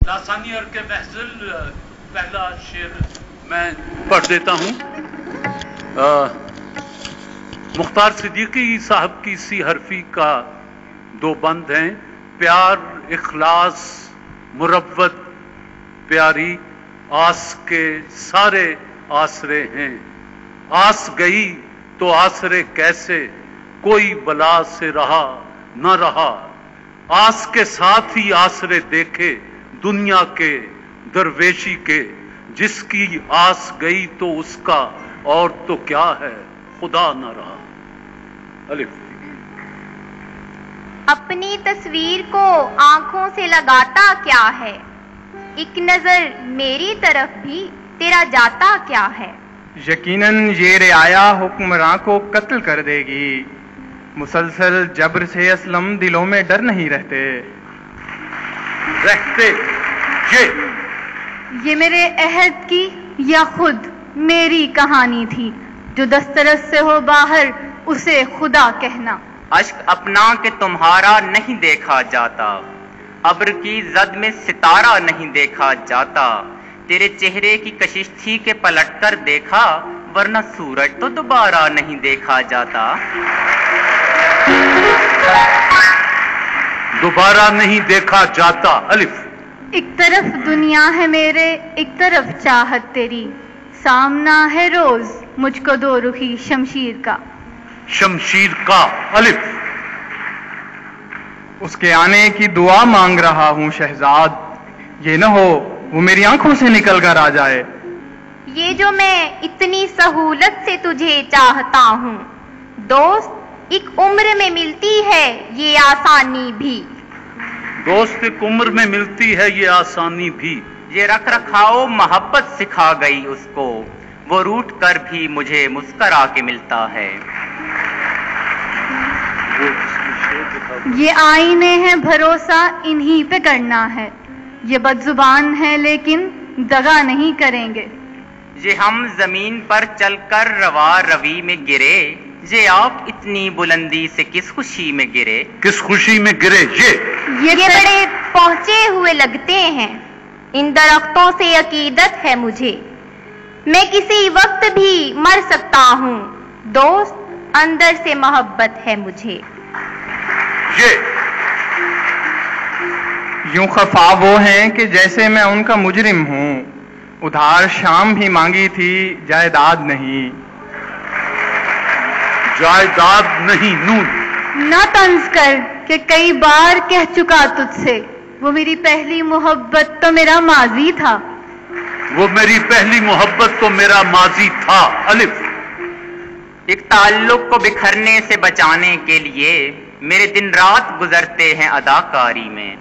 लासानी और के महजुल पहला शेर मैं पढ़ देता हूँ। मुख्तार सिद्दीकी साहब की सी हरफी का 2 बंद हैं। प्यार इखलास मुरव्वत प्यारी आस के सारे आसरे हैं। आस गई तो आसरे कैसे, कोई बला से रहा न रहा। आस के साथ ही आसरे देखे दुनिया के दरवेशी के। जिसकी आस गई तो उसका और तो क्या है, खुदा न रहा। अलिफ। अपनी तस्वीर को आंखों से लगाता क्या है, एक नजर मेरी तरफ भी तेरा जाता क्या है। यकीनन ये रियाया हुक्मरां को कत्ल कर देगी। मुसलसल जबर से असलम दिलों में डर नहीं रहते। ये मेरे अहद की या खुद मेरी कहानी थी। जो दस्तरस से हो बाहर उसे खुदा कहना। अश्क अपना के तुम्हारा नहीं देखा जाता, अब्र की जद में सितारा नहीं देखा जाता। तेरे चेहरे की कशिश थी कि पलट कर देखा, वरना सूरज तो दोबारा नहीं देखा जाता। दोबारा नहीं देखा जाता। अलिफ। एक तरफ दुनिया है मेरे, एक तरफ चाहत तेरी। सामना है रोज मुझको दो रुखी शमशीर का। शमशीर का। अलिफ। उसके आने की दुआ मांग रहा हूँ शहजाद। ये न हो वो मेरी आंखों से निकल कर आ जाए। ये जो मैं इतनी सहूलत से तुझे चाहता हूँ दोस्त, एक उम्र में मिलती है ये आसानी भी। दोस्त एक उम्र में मिलती है ये आसानी भी। ये रख रखाओ मोहब्बत सिखा गई उसको, वो रूठ कर भी मुझे मुस्करा के मिलता है। ये आईने हैं भरोसा इन्हीं पे करना है। ये बदजुबान है लेकिन दगा नहीं करेंगे। ये हम जमीन पर चलकर रवा रवी में गिरे, ये आप इतनी बुलंदी से किस खुशी में गिरे। किस खुशी में गिरे। ये बड़े पहुंचे हुए लगते हैं, इन दरख्तों से अकीदत है मुझे। मैं किसी वक्त भी मर सकता हूँ दोस्त, अंदर से मोहब्बत है मुझे। यूं खफा वो हैं कि जैसे मैं उनका मुजरिम हूँ। उधार शाम भी मांगी थी जायदाद नहीं। जायदाद नहीं। नून। ना तंज कर कि कई बार कह चुका तुझसे, वो मेरी पहली मोहब्बत तो मेरा माजी था। वो मेरी पहली मोहब्बत तो मेरा माजी था। अलिफ। एक ताल्लुक को बिखरने से बचाने के लिए मेरे दिन रात गुजरते हैं अदाकारी में।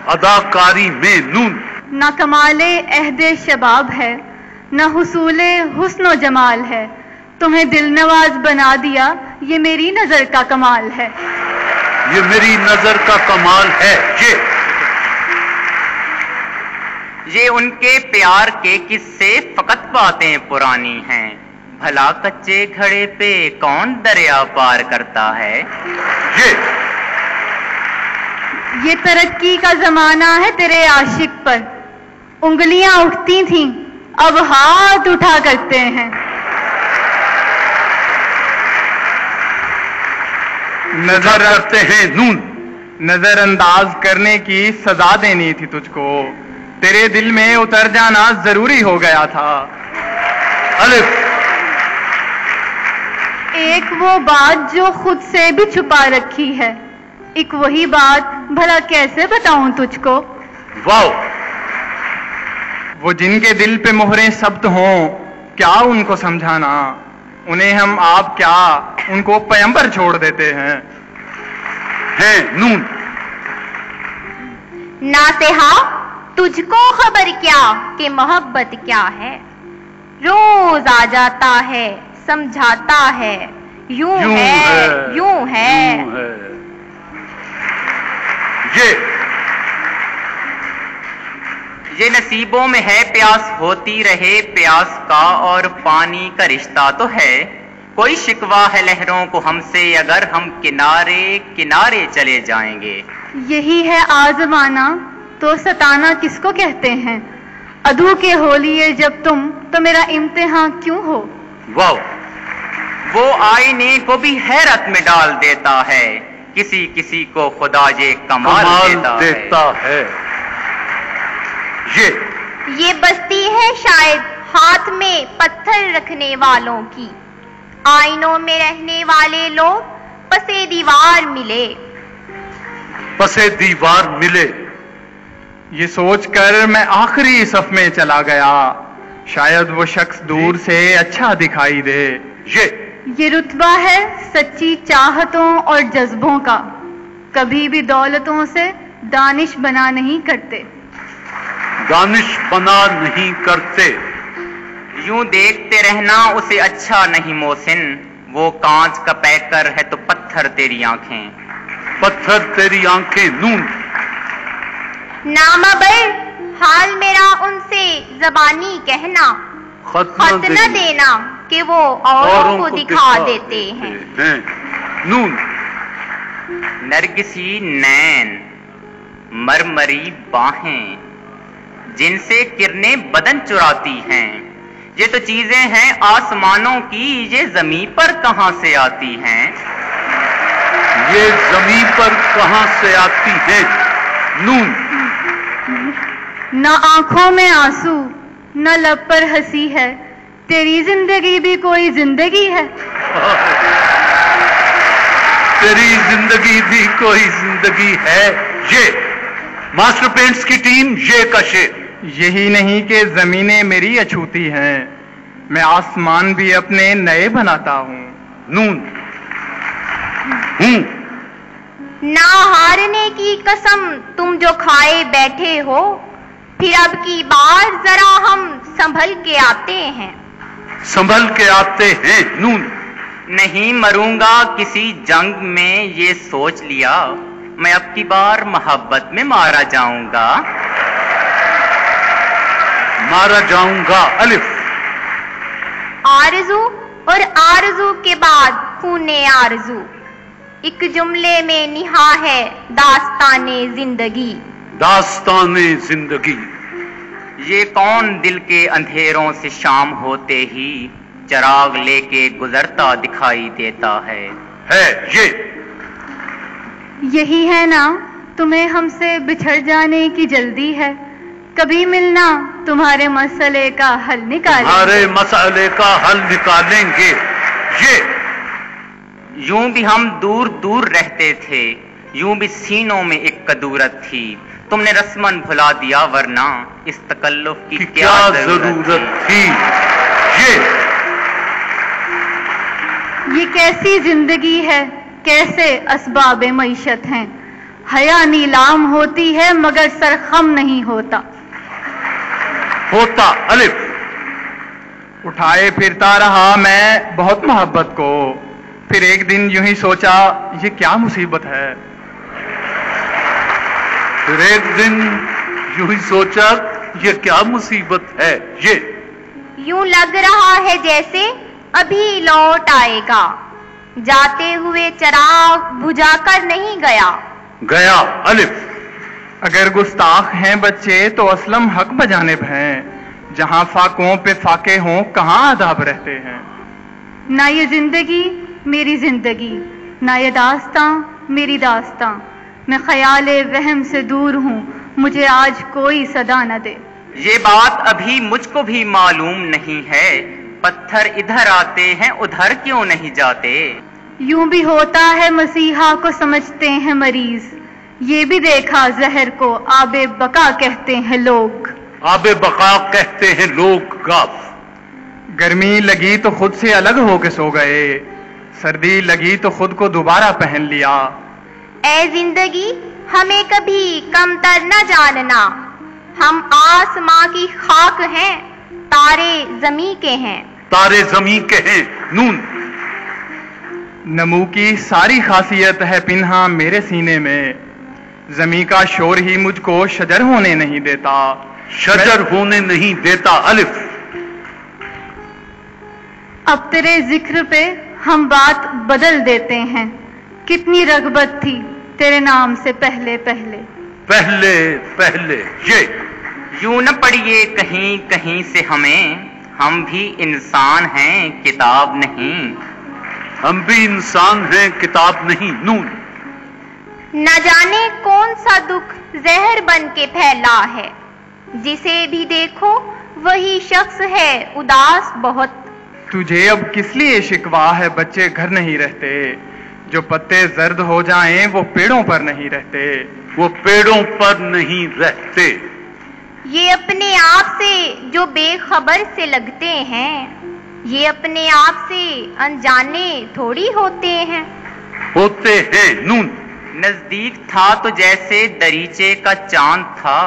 अदाकारी में। नून। ना कमाले अहदे शबाब है, ना हुसूले हुस्नो जमाल है। तुम्हें दिल नवाज बना दिया ये मेरी नजर का कमाल है। ये मेरी नजर का कमाल है। ये उनके प्यार के किस्से फकत बातें पुरानी हैं। भला कच्चे घड़े पे कौन दरिया पार करता है। ये तरक्की का जमाना है तेरे आशिक पर। उंगलियां उठती थीं अब हाथ उठा करते हैं। नजर रखते हैं। नून। नजरअंदाज करने की सजा देनी थी तुझको, तेरे दिल में उतर जाना जरूरी हो गया था। अलिफ। एक वो बात जो खुद से भी छुपा रखी है, एक वही बात भला कैसे बताऊं तुझको। वाओ। वो जिनके दिल पे मोहरें सब्त हों क्या उनको समझाना। उन्हें हम आप क्या उनको पैगंबर छोड़ देते हैं। नून। नासेहा तुझको खबर क्या कि मोहब्बत क्या है। रोज आ जाता है समझाता है, यूं है यूं है। ये नसीबों में है प्यास होती रहे प्यास का, और पानी का रिश्ता तो है। कोई शिकवा है लहरों को हमसे अगर हम किनारे किनारे चले जाएंगे। यही है आजमाना तो सताना किसको कहते हैं? अधू के हो लिए जब तुम, तो मेरा इम्तिहान क्यों हो? वाह! वो आईने को भी हैरत में डाल देता है, किसी किसी को खुदा ये कमाल देता है। ये बस्ती है शायद हाथ में पत्थर रखने वालों की, आईनों में रहने वाले लोग पसे दीवार मिले। पसे दीवार मिले, ये सोचकर मैं आखिरी सफ में चला गया, शायद वो शख्स दूर से अच्छा दिखाई दे। ये रुतबा है सच्ची चाहतों और जज्बों का, कभी भी दौलतों से दानिश बना नहीं करते। दानिश बना नहीं करते। यूं देखते रहना उसे अच्छा नहीं मोहसिन, वो कांच का पैकर है तो पत्थर तेरी आंखें। पत्थर तेरी आंखें। नून। नामबर हाल मेरा उनसे जबानी कहना, खत न देना कि वो औरों को दिखा देते हैं। नून। नरगिसी नैन, मरमरी बाहें, जिनसे किरणें बदन चुराती हैं, ये तो चीजें हैं आसमानों की, ये जमीन पर कहां से आती हैं? ये जमीन पर कहां से आती हैं? नून। न आंखों में आंसू न लब पर हंसी है, तेरी जिंदगी भी कोई जिंदगी है। तेरी जिंदगी भी कोई जिंदगी है। ये मास्टर पेंट्स की टीम ये का शेर। यही नहीं कि जमीनें मेरी अछूती हैं, मैं आसमान भी अपने नए बनाता हूँ। नून। ना हारने की कसम तुम जो खाए बैठे हो, फिर अब की बार जरा हम संभल के आते हैं। संभल के आते हैं। नून। नहीं मरूंगा किसी जंग में, ये सोच लिया, मैं अब की बार मोहब्बत में मारा जाऊंगा। मारा जाऊंगा। अलिफ। आरज़ू और आरज़ू के बाद खूने आरज़ू, एक जुमले में निहा है दास्ताने जिंदगी। दास्ताने जिंदगी। ये कौन दिल के अंधेरों से शाम होते ही चिराग लेके गुजरता दिखाई देता है? ये यही है ना तुम्हें हमसे बिछड़ जाने की जल्दी है, कभी मिलना तुम्हारे मसले का हल निकालेंगे। तुम्हारे मसले का हल निकालेंगे। ये यूं भी हम दूर दूर रहते थे, यूं भी सीनों में एक कदूरत थी, तुमने रस्मन भुला दिया, वरना इस तकल्लुफ की क्या जरूरत थी? ये कैसी जिंदगी है, कैसे असबाब मईशत हैं, हया नीलाम होती है मगर सरखम नहीं होता। अलिफ। उठाए फिरता रहा मैं बहुत मोहब्बत को, फिर एक दिन यूं ही सोचा ये क्या मुसीबत है। फिर एक दिन यूं ही सोचा ये क्या मुसीबत है। ये यूं लग रहा है जैसे अभी लौट आएगा, जाते हुए चिराग बुझाकर नहीं गया। अलिफ। अगर गुस्ताख हैं बच्चे तो असलम हक बजानिब हैं, जहां फाकों पे फाके हों कहां आदाब रहते हैं। ना ये जिंदगी मेरी जिंदगी, ना ये दास्तां मेरी दास्तां, मैं ख्याले वहम से दूर हूं, मुझे आज कोई सदा न दे। ये बात अभी मुझको भी मालूम नहीं है, पत्थर इधर आते हैं उधर क्यों नहीं जाते? यूं भी होता है मसीहा को समझते हैं मरीज, ये भी देखा जहर को आबे बका कहते हैं लोग। आबे बका कहते हैं लोग। गाफ। गर्मी लगी तो खुद से अलग होके सो गए, सर्दी लगी तो खुद को दोबारा पहन लिया। ऐ जिंदगी हमें कभी कमतर न जानना, हम आसमां की खाक हैं, तारे जमी के हैं। तारे जमी के हैं। नून। नमू की सारी खासियत है पिन्हा मेरे सीने में, जमी का शोर ही मुझको शजर होने नहीं देता। शजर होने नहीं देता। अलिफ। अब तेरे जिक्र पे हम बात बदल देते हैं, कितनी रगबत थी तेरे नाम से पहले पहले। पहले पहले ये यूं न पढ़िए कहीं कहीं से हमें, हम भी इंसान हैं किताब नहीं। हम भी इंसान हैं किताब नहीं। नून। न जाने कौन सा दुख जहर बन के फैला है, जिसे भी देखो वही शख्स है उदास बहुत। तुझे अब किस लिए शिकवा है, बच्चे घर नहीं रहते, जो पत्ते जर्द हो जाएं वो पेड़ों पर नहीं रहते। वो पेड़ों पर नहीं रहते। ये अपने आप से जो बेखबर से लगते हैं, ये अपने आप से अनजाने थोड़ी होते हैं। होते हैं। नून। नजदीक था तो जैसे दरीचे का चांद था,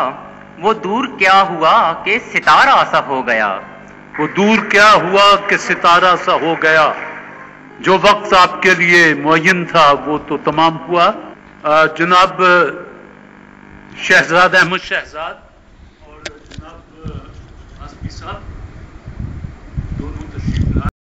वो दूर क्या हुआ कि सितारा सा हो गया। वो दूर क्या हुआ कि सितारा सा हो गया। जो वक्त आपके लिए मुअय्यन था वो तो तमाम हुआ। जनाब शहजाद अहमद शहजाद और जनाब आसफी साहब